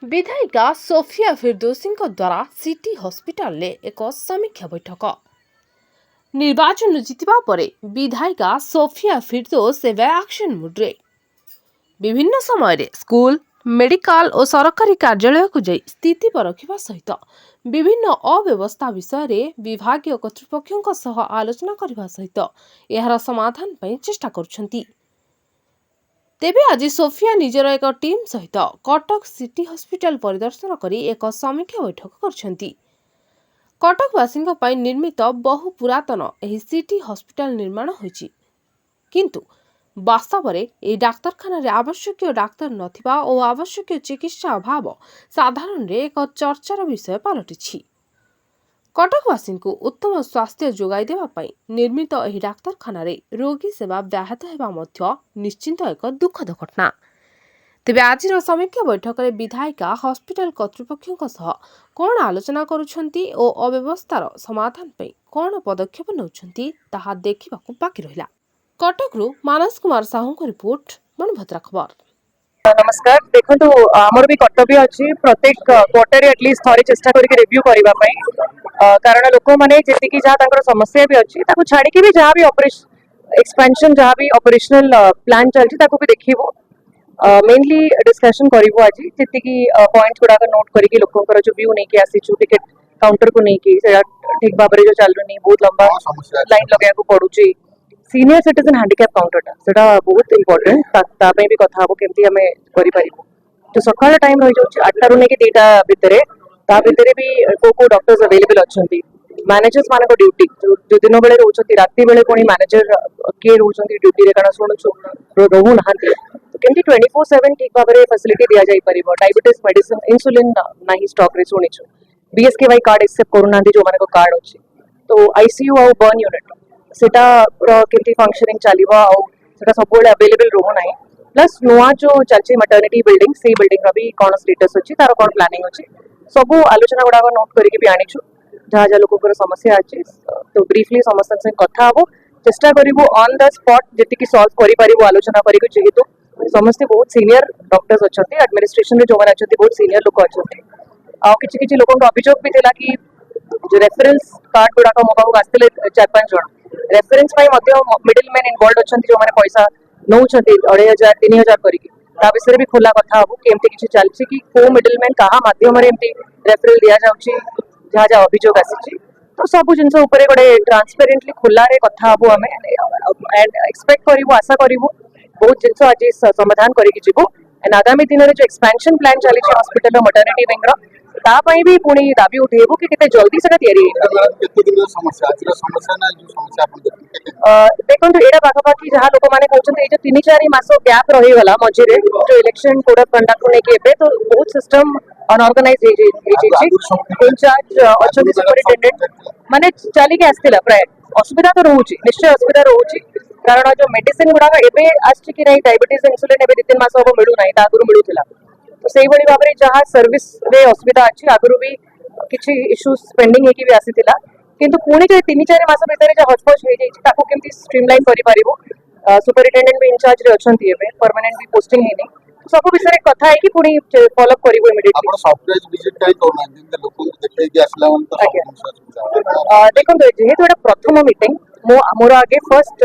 विधायिका सोफिया फिरदौसी द्वारा city hospital ले एक समीक्षा बैठक। निर्वाचन जीतिबा परे विधायिका सोफिया फिरदौस एवं एक्शन मुड्रे विभिन्न समय रे स्कूल मेडिकल और सरकारी कार्यालय को जाई स्थिति परखिबा सहित विभिन्न अव्यवस्था विषय रे विभागीय कर्तृपक्षों सह आलोचना करबा सहित एहार समाधान पई चेष्टा करुछंती। तेबे आज सोफिया निजर एक टीम सहित कटक सिटी हॉस्पिटल परिदर्शन करी एक समीक्षा बैठक करछंती। कटकवासी पई निर्मित बहु पुरातन एही सिटी हॉस्पिटल निर्माण होईछि, किंतु वास्तव में यह डाक्तरखाना आवश्यक डाक्तर नथिबा और आवश्यक चिकित्सा अभाव साधारण रे एक चर्चार विषय पलटिछि। कटकवासी को उत्तम स्वास्थ्य जोगाई देवा पई निर्मित एही डाक्तरखाना रे रोगी सेवा व्याहत हेबा मध्य निश्चिंत एक दुखद घटना। तेबे आजिर समीक्षा बैठक में विधायिका हॉस्पिटल कर्तृपक्षों सह कौन आलोचना करुछंती और अव्यवस्थार समाधान पई कौन पदक्षेप नउछंती ताहा देखिबाकू बाकी रहिला। कटकरू मानस कुमार साहू को रिपोर्ट, मणिभद्रा खबर। नमस्कार। देखो आमर भी कर्तव्य अच्छी प्रत्येक क्वार्टर एटलिस्ट थोड़ी चेष्टा करके रिव्यू करबा पई, कारण लोक माने जेतिकी जहाँ समस्या भी अच्छी ताको छाड़ी भी जहाँ भी एक्सपेंशन जहाँ भी ऑपरेशनल प्लान चलती ताको भी देखिबो। मेनली डिस्कशन करिवो आज जेतिकी पॉइंट्स गुडाक नोट करके लोकंकर जो व्यू नहीं के आसीचु टिकट काउंटर को नहीं कि ठीक भाव जो चलुनी बहुत लंबा लाइन लगे को पड़ुची। सीनियर सिटीजन हैंडिकैप काउंटरटा सेटा बहुत इंपोर्टेंट तापे भी कथा हो केमती हमें करि परिबो। जो सकाळ टाइम रहि जाउची 8 रु नेकी 2टा भितरे ता भितरे भी को डॉक्टर्स अवेलेबल अछंती। मैनेजर्स मान को ड्यूटी जो दिन बेले रहउछंती राती बेले कोनी मैनेजर के रहउछंती ड्यूटी रे कारण सुनुछु रहु नहांती, तो केमती 24/7 ठीक भाव रे फैसिलिटी दिया जाई परिबो। डायबिटीज मेडिसिन इंसुलिन नाही स्टॉक रे सुनिछु। बीएसकेवाई कार्ड एक्सेप्ट करूनांती जो मान को कार्ड अछि, तो आईसीयू और बर्न यूनिट सेटा केमती फंक्शनिंग चलिबो आ सेटा सब बेले अवेलेबल रहउ नाही। प्लस नुआ जो चलची मैटर्निटी बिल्डिंग से बिल्डिंग रा भी कोन स्टेटस अछि तार कोन प्लानिंग अछि सब आलोचना गुडा नोट करके भी आनिछु। जहाँ जहाँ लोकर समस्या अछि तो ब्रीफली समस्या से कथा हबो, चेष्टा करिवो ऑन द स्पॉट जेतिकी सॉल्व करि परिवो आलोचना करिको। जेहेतु समस्त बहुत सीनियर डॉक्टर्स अछंती एडमिनिस्ट्रेशन रे जो माने अछंती बहुत सीनियर लोक अछंती आ किछि किछि लोकन अभियोग भी देला कि जो रेफरेंस कार्ड गुडा मो पाखु आस्तिले 4-5 जण रेफरेंस पाई मध्य मिडिलमैन इन्वॉल्व अछंती जो माने पैसा नउछंती 2500-3000 करिके ता विषय भी खुला कथा हबो कि एमती किछि चलछि कि को मिडिलमैन कहा माध्यम रे एमती रेफरल दिया जाउछि जहाँ जहाँ अभियोग आसीछि। तो सब जिनस ऊपर गोटे ट्रांसपेरेंटली खुला रे कथा हबो हमें एंड एक्सपेक्ट करिवो आशा करिवो बहुत जिनस आज समाधान करिके जिवो। एंड आगामी दिन रे जो एक्सपेंशन प्लान चली हॉस्पिटल मटर्निटी विंग रो ता पई भी पुणी दाबी उठेबो कि केते जल्दी सेटा तयारी केते दिन समस्या आजिर समस्या ना जो समस्या अपन देखंतु एडा पाखपाखी जहाँ लोक माने कहउछन्ते ए जो 3-4 मास गैप रही गला मझे रे जो इलेक्शन कोड ऑफ कंडक्ट ने के एबे तो बहुत सिस्टम अनऑर्गेनाइज हे जे इंचार्ज अछंती सुपरिटेंडेंट माने चली के आस्तिला प्राय असुविधा तो रहउची, निश्चय असुविधा रहउची। कारण जो मेडिसिन गुडा एबे आछि कि नहीं डायबिटीज इंसुलिन एबे 2-3 मास हो मिलु नाही ता आगुरु मिलुथिला, तो सेही बड़ी भाव रे जहाँ सर्विस रे असुविधा अछि आगुरु भी किछि इश्यूज पेंडिंग हे कि भी आसीथिला, किंतु पुणी जे 3-4 मास भितर जे हटपच हे जाइछि ताको केमती स्ट्रीमलाइन करि परिबो। सुपरिटेंडेंट भी इंचार्ज रे अछंती एबे परमानेंट भी पोस्टिंग हे नहीं, सब विषय कथा है कि पुणी फॉलो अप करिवो इमीडिएटली। आपण सरप्राइज विजिट काई करना दिन लोक को देखै कि आसला मन तो देखो जेहेतु एटा प्रथम मीटिंग मो हमर आगे फर्स्ट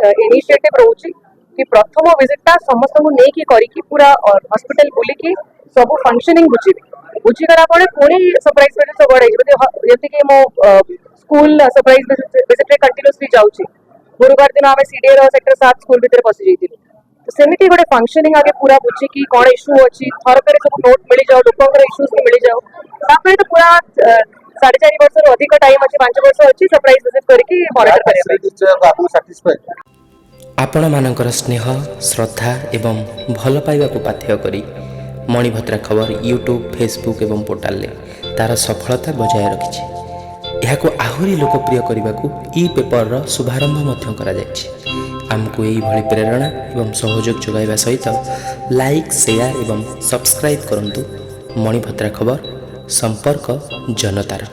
इनिशिएटिव रहउची कि प्रथम विजिटटा समस्त को नै कि करी कि पूरा हॉस्पिटल बुली कि सब फंक्शनिंग बुझी करा पड़े पुणी सरप्राइज विजिट सब बड़े जति कि मो स्कूल सरप्राइज विजिट रे कंटीन्यूअसली जाउची। गुरुवार दिन आमे सीडीए रो सेक्टर 7 स्कूल भीतर पसि जैतिलु, तो सेमिति गोटे फंक्शनिंग आगे पूरा बुझी कि कोन इश्यू अछि थरकरे सब नोट मिली जाओ लोकंकर इश्यूज के मिली जाओ तापर तो पूरा 4.5 वर्ष रो अधिक टाइम अछि 5 वर्ष अछि सरप्राइज विजिट करके मॉनिटर करे आपन सैटिस्फाइड। आपण मानकर स्नेह श्रद्धा एवं भल पाइबा को पाथ्य करी मणिभद्रा खबर यूट्यूब फेसबुक एवं पोर्टाल ले तार सफलता बजाय रखिछि। एहाको आहुरी लोकप्रिय करने को ई पेपर रो शुभारंभ मध्य करा जायछि। आमको यही भली प्रेरणा एवं सहयोग जोगाइबा सहित लाइक शेयर एवं सब्सक्राइब करंतु। मणिभद्रा खबर संपर्क जनतार।